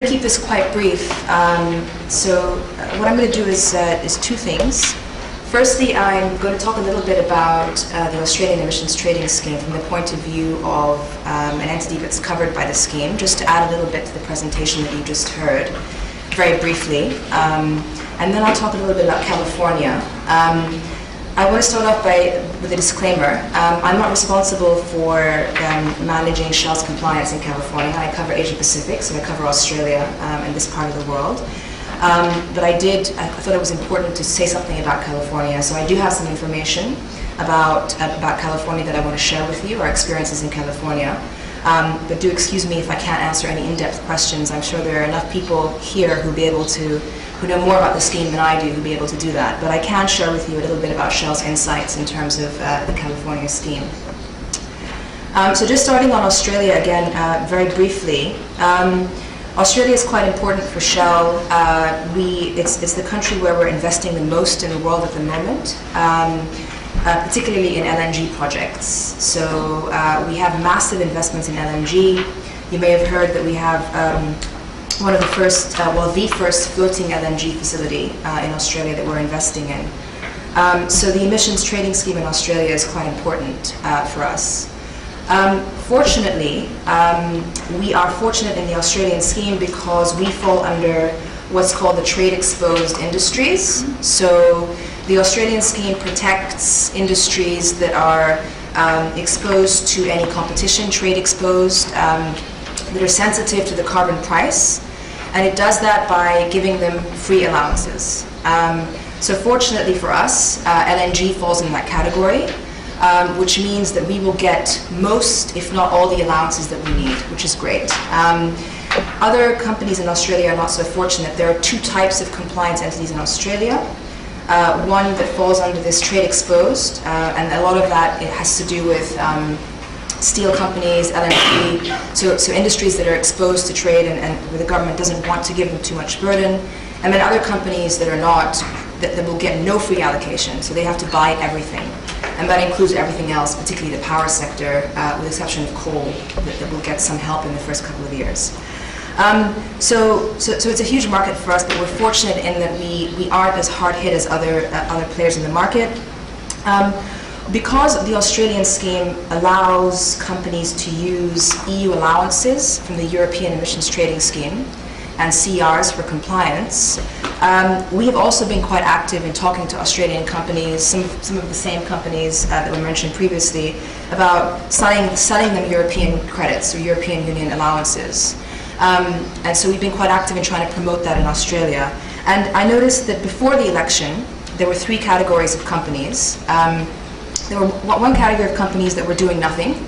Keep this quite brief. What I'm going to do is two things. Firstly, I'm going to talk a little bit about the Australian emissions trading scheme from the point of view of an entity that's covered by the scheme, just to add a little bit to the presentation that you just heard, very briefly. And then I'll talk a little bit about California. I want to start off with a disclaimer. I'm not responsible for managing Shell's compliance in California. I cover Asia Pacific, so I cover Australia and this part of the world. But I thought it was important to say something about California. So I do have some information about California that I want to share with you, our experiences in California. But do excuse me if I can't answer any in-depth questions. I'm sure there are enough people here who know more about the scheme than I do, who'll be able to do that. But I can share with you a little bit about Shell's insights in terms of the California scheme. So just starting on Australia again, very briefly. Australia is quite important for Shell. It's the country where we're investing the most in the world at the moment, particularly in LNG projects. So we have massive investments in LNG. You may have heard that we have one of the first, the first floating LNG facility in Australia that we're investing in. So the emissions trading scheme in Australia is quite important for us. Fortunately, we are fortunate in the Australian scheme because we fall under what's called the trade exposed industries. So the Australian scheme protects industries that are exposed to any competition, trade exposed, that are sensitive to the carbon price, and it does that by giving them free allowances. So fortunately for us, LNG falls in that category, which means that we will get most, if not all, the allowances that we need, which is great. Other companies in Australia are not so fortunate. There are two types of compliance entities in Australia. One that falls under this trade exposed, and a lot of that it has to do with steel companies, LNG, so industries that are exposed to trade and where the government doesn't want to give them too much burden. And then other companies that are not, that will get no free allocation, so they have to buy everything. And that includes everything else, particularly the power sector, with the exception of coal, that will get some help in the first couple of years. So it's a huge market for us, but we're fortunate in that we aren't as hard hit as other players in the market. Because the Australian scheme allows companies to use EU allowances from the European Emissions Trading Scheme and CERs for compliance, we have also been quite active in talking to Australian companies, some of the same companies that were mentioned previously, about selling them European credits or European Union allowances. And so we've been quite active in trying to promote that in Australia. And I noticed that before the election, there were three categories of companies. There were one category of companies that were doing nothing.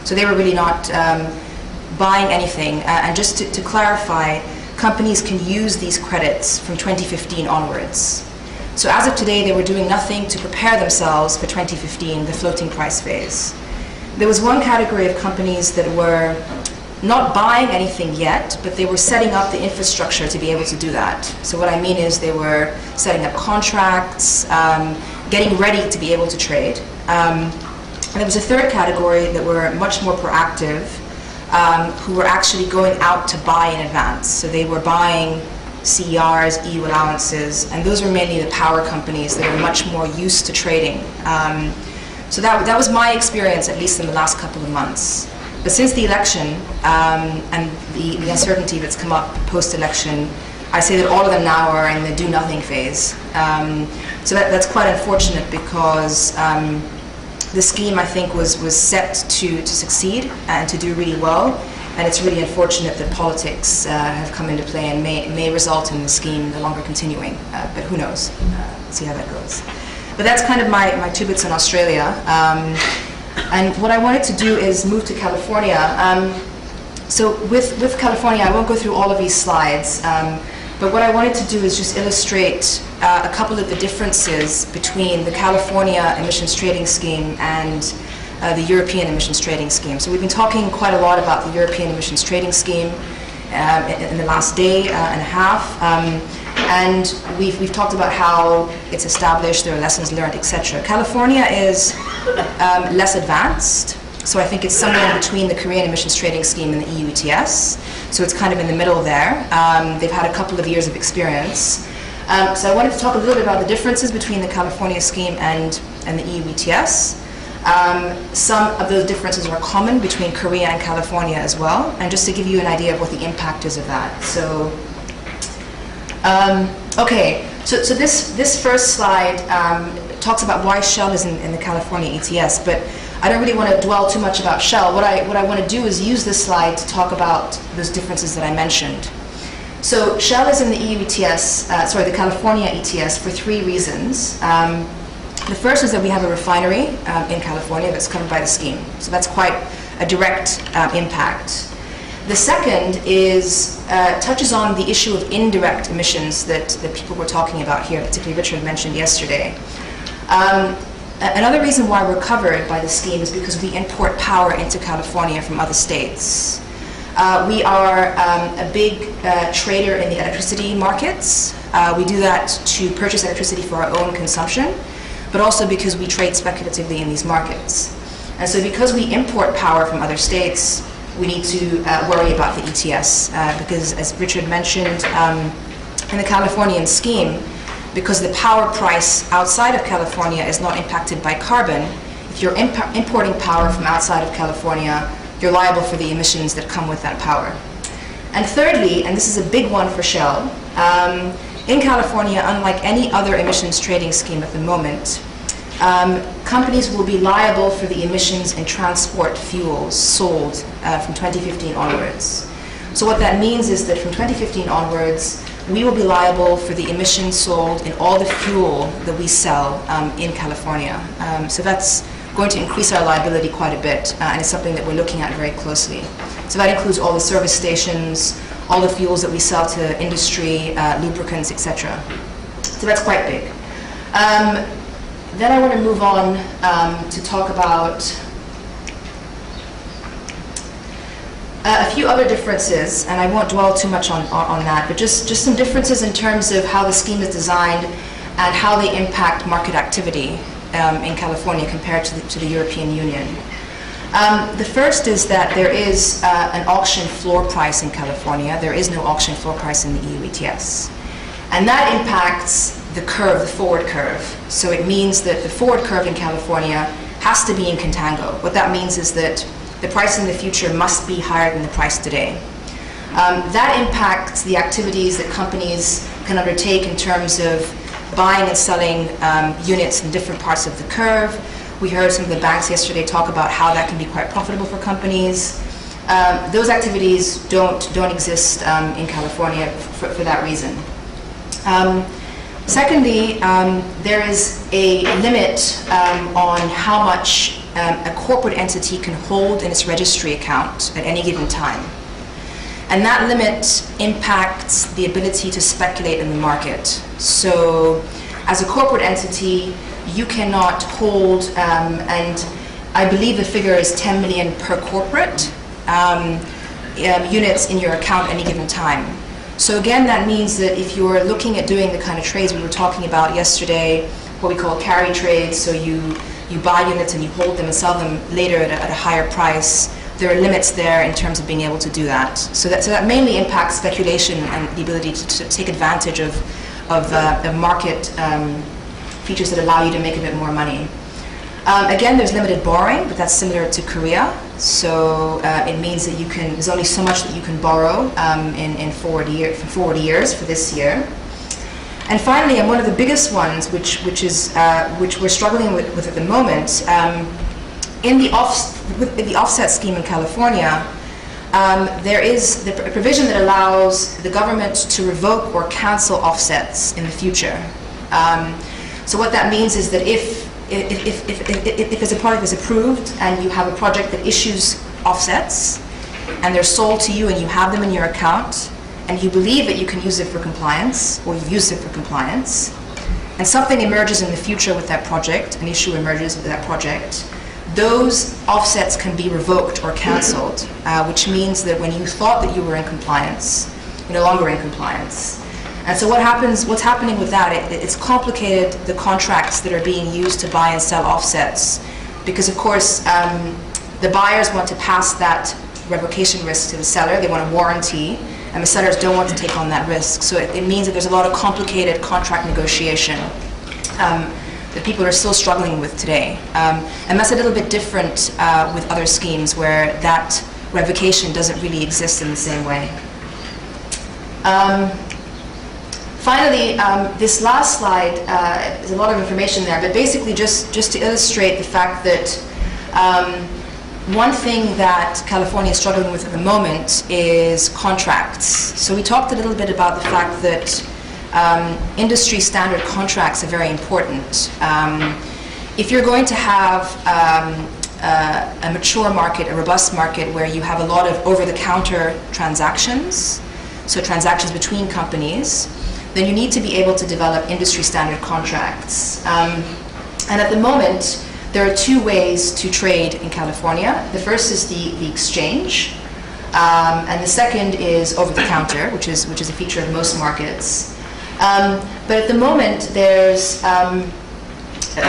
So they were really not buying anything. And just to clarify, companies can use these credits from 2015 onwards. So as of today, they were doing nothing to prepare themselves for 2015, the floating price phase. There was one category of companies that were not buying anything yet, but they were setting up the infrastructure to be able to do that. So what I mean is they were setting up contracts, getting ready to be able to trade. And there was a third category that were much more proactive, who were actually going out to buy in advance. So they were buying CERs, EU allowances, and those were mainly the power companies that are much more used to trading. So that was my experience, at least in the last couple of months. But since the election and the uncertainty that's come up post-election, I say that all of them now are in the do-nothing phase. So that's quite unfortunate because the scheme, I think, was set to succeed and to do really well. And it's really unfortunate that politics have come into play and may result in the scheme no longer continuing. But who knows? See how that goes. But that's kind of my two bits on Australia. And what I wanted to do is move to California. So with California, I won't go through all of these slides, but what I wanted to do is just illustrate a couple of the differences between the California Emissions Trading Scheme and the European Emissions Trading Scheme. So we've been talking quite a lot about the European Emissions Trading Scheme in the last day and a half. And we've talked about how it's established, there are lessons learned, etc. California is less advanced. So I think it's somewhere in between the Korean emissions trading scheme and the EU ETS. So it's kind of in the middle there. They've had a couple of years of experience. So I wanted to talk a little bit about the differences between the California scheme and the EU ETS. Some of those differences are common between Korea and California as well, and just to give you an idea of what the impact is of that. So, so this first slide talks about why Shell is in the California ETS, but I don't really want to dwell too much about Shell. What I want to do is use this slide to talk about those differences that I mentioned. So Shell is in the EU ETS, the California ETS for three reasons. The first is that we have a refinery in California that's covered by the scheme. So that's quite a direct impact. The second is touches on the issue of indirect emissions that people were talking about here, particularly Richard mentioned yesterday. Another reason why we're covered by the scheme is because we import power into California from other states. We are a big trader in the electricity markets. We do that to purchase electricity for our own consumption, but also because we trade speculatively in these markets. And so because we import power from other states, we need to worry about the ETS because, as Richard mentioned, in the Californian scheme, because the power price outside of California is not impacted by carbon, if you're importing power from outside of California, you're liable for the emissions that come with that power. And thirdly, and this is a big one for Shell, in California, unlike any other emissions trading scheme at the moment, companies will be liable for the emissions in transport fuels sold from 2015 onwards. So what that means is that from 2015 onwards, we will be liable for the emissions sold in all the fuel that we sell in California. So that's going to increase our liability quite a bit, and it's something that we're looking at very closely. So that includes all the service stations, all the fuels that we sell to industry, lubricants, etc. So that's quite big. Then I want to move on to talk about a few other differences, and I won't dwell too much on that, but just some differences in terms of how the scheme is designed and how they impact market activity in California compared to the European Union. The first is that there is an auction floor price in California. There is no auction floor price in the EU ETS. And that impacts the curve, the forward curve. So it means that the forward curve in California has to be in contango. What that means is that the price in the future must be higher than the price today. That impacts the activities that companies can undertake in terms of buying and selling units in different parts of the curve. We heard some of the banks yesterday talk about how that can be quite profitable for companies. Those activities don't exist in California for that reason. Secondly, there is a limit on how much a corporate entity can hold in its registry account at any given time. And that limit impacts the ability to speculate in the market. So as a corporate entity, you cannot hold, and I believe the figure is 10 million per corporate units in your account at any given time. So again, that means that if you're looking at doing the kind of trades we were talking about yesterday, what we call carry trades, so you buy units and you hold them and sell them later at a higher price, there are limits there in terms of being able to do that. So that mainly impacts speculation and the ability to take advantage of market features that allow you to make a bit more money. Again, there's limited borrowing, but that's similar to Korea. So it means that there's only so much that you can borrow in forward years for this year. And finally, and one of the biggest ones, which we're struggling with at the moment, in the offset scheme in California, there is a provision that allows the government to revoke or cancel offsets in the future. So what that means is that if there's a project that's approved and you have a project that issues offsets and they're sold to you and you have them in your account and you believe that you can use it for compliance, or you've used it for compliance, and something emerges in the future with that project, an issue emerges with that project, those offsets can be revoked or canceled, which means that when you thought that you were in compliance, you're no longer in compliance. And so what's happening with that, it's complicated, the contracts that are being used to buy and sell offsets, because of course the buyers want to pass that revocation risk to the seller. They want a warranty, and the sellers don't want to take on that risk. So it means that there's a lot of complicated contract negotiation that people are still struggling with today. And that's a little bit different with other schemes where that revocation doesn't really exist in the same way. Finally, this last slide, there's a lot of information there, but basically just to illustrate the fact that one thing that California is struggling with at the moment is contracts. So we talked a little bit about the fact that industry standard contracts are very important. If you're going to have a mature market, a robust market where you have a lot of over-the-counter transactions, so transactions between companies, then you need to be able to develop industry standard contracts. And at the moment, there are two ways to trade in California. The first is the exchange, and the second is over-the-counter, which is a feature of most markets. But at the moment, there's a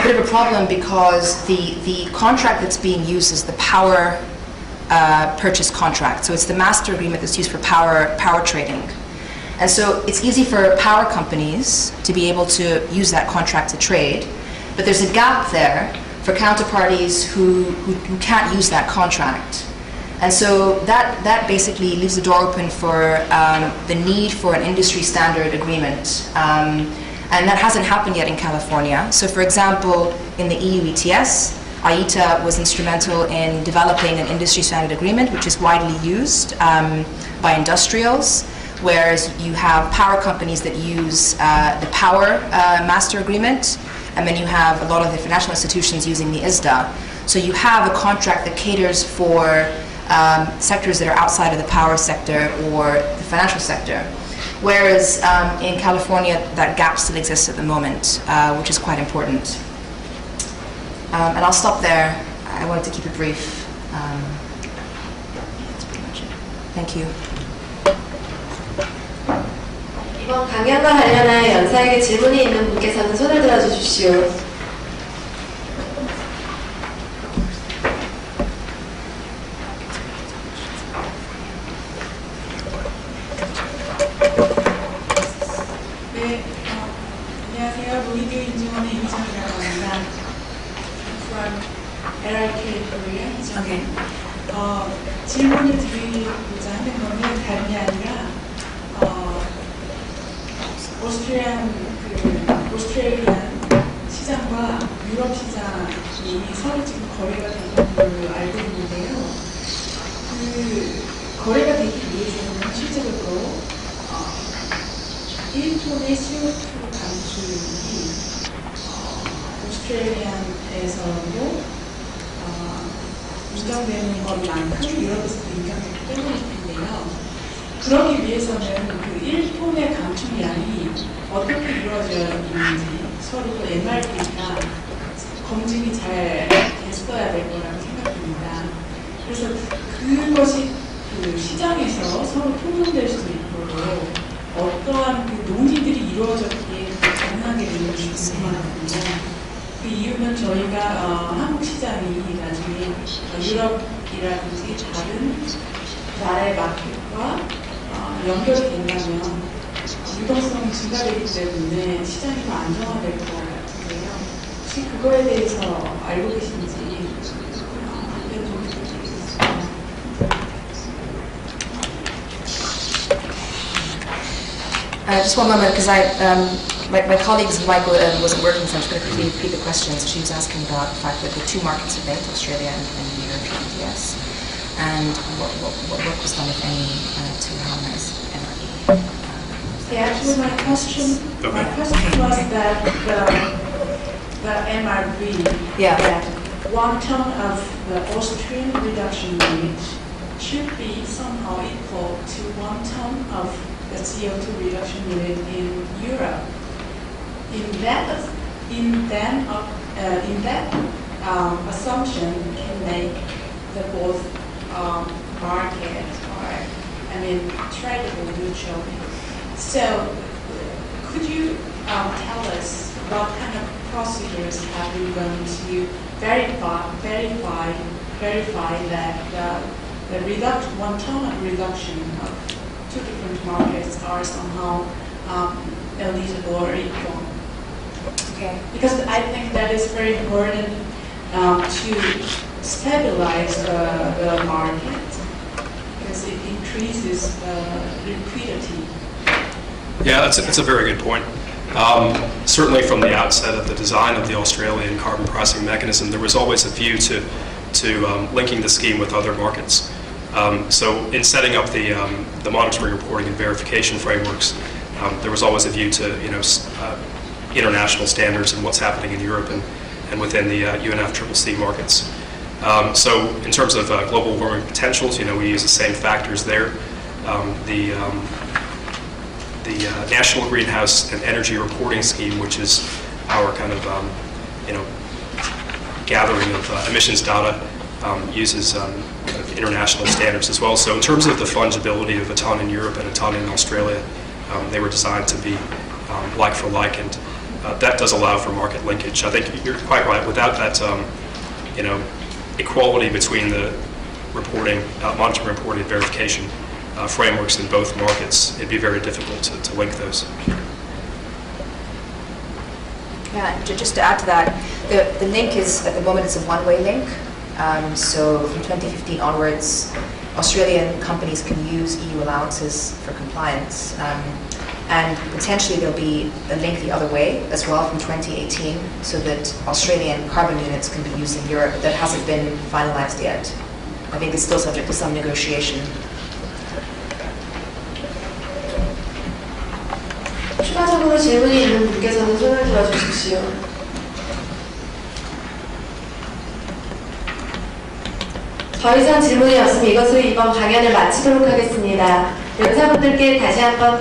bit of a problem because the contract that's being used is the power purchase contract. So it's the master agreement that's used for power trading. And so it's easy for power companies to be able to use that contract to trade, but there's a gap there for counterparties who can't use that contract. And so that basically leaves the door open for the need for an industry standard agreement. And that hasn't happened yet in California. So for example, in the EU ETS, IETA was instrumental in developing an industry standard agreement, which is widely used by industrials, whereas you have power companies that use the power master agreement, and then you have a lot of the financial institutions using the ISDA. So you have a contract that caters for sectors that are outside of the power sector or the financial sector. Whereas in California, that gap still exists at the moment, which is quite important. And I'll stop there. I wanted to keep it brief. That's pretty much it. Thank you. 이번 강연과 관련한 연사에게 질문이 있는 분께서는 손을 들어주십시오. 네, 안녕하세요. 로이드 인증원의 이정이라고 합니다. From LRK Korea. Okay. 질문을 드리고자 하는 거는 다름이 아니라 오스트레일리안 시장과 유럽 시장이 서로 지금 거래가 되는 걸로 알고 있는데요. 그 거래가 되기 위해서는 실제로도 1톤의 CO2 감축이 오스트레일리안에서도 인정되는 것만큼 유럽에서도 인정되기 때문일 텐데요. 그러기 위해서는 그 1톤의 감축량이 어떻게 이루어져야 있는지 서로 MRP가 검증이 잘 됐어야 될 거라고 생각합니다. 그래서 그것이 그 시장에서 서로 통용될 수 있도록 어떠한 그 논의들이 이루어졌기에 가능하게 되는지 궁금합니다. 그 이유는 저희가 한국 시장이 나중에 유럽이라든지 다른 나라의 마켓과 연결이 된다면 유동성이 증가되기 때문에 시장이 더 안정화될 것 같은데요. 혹시 그거에 대해서 알고 계신지 답변 좀 부탁드리겠습니다. Just one moment, because my colleague's mic wasn't working, so I'm just going to quickly repeat the questions. She was asking about the fact that the two markets are linked, Australia and the European ETS, and what work was done, if any, to harmonize MRE. Yeah, actually my question was that the MRE, that 1 ton of the Austrian reduction rate should be somehow equal to 1 ton of the CO2 reduction rate in Europe. In that assumption, we can make the both market tradable mutually. So, could you tell us what kind of procedures have you going to verify verify that the 1 ton of reduction of 2 different markets are somehow elitable or equal. Okay. Because I think that is very important to stabilize the market, because it increases liquidity. Yeah, it's a very good point. Certainly from the outset of the design of the Australian carbon pricing mechanism, there was always a view to linking the scheme with other markets. So in setting up the monitoring, reporting, and verification frameworks, there was always a view to international standards and what's happening in Europe and within the UNFCCC markets. So in terms of global warming potentials, we use the same factors there. The National Greenhouse and Energy Reporting Scheme, which is our kind of gathering of emissions data, uses international standards as well. So in terms of the fungibility of a ton in Europe and a ton in Australia, they were designed to be like for like, and that does allow for market linkage. I think you're quite right. Without that, equality between the reporting, monitoring, reporting, and verification frameworks in both markets, it'd be very difficult to link those. Yeah, just to add to that, the link is, at the moment, it's a one-way link. So from 2015 onwards, Australian companies can use EU allowances for compliance. And potentially there'll be a link the other way as well from 2018, so that Australian carbon units can be used in Europe. That hasn't been finalized yet. I think it's still subject to some negotiation. 추가적으로 질문이 있는 분께서는 손을 들어주십시오. 더 이상 질문이 없으면 이것으로 이번 강연을 마치도록 하겠습니다. 연사분들께 다시 한번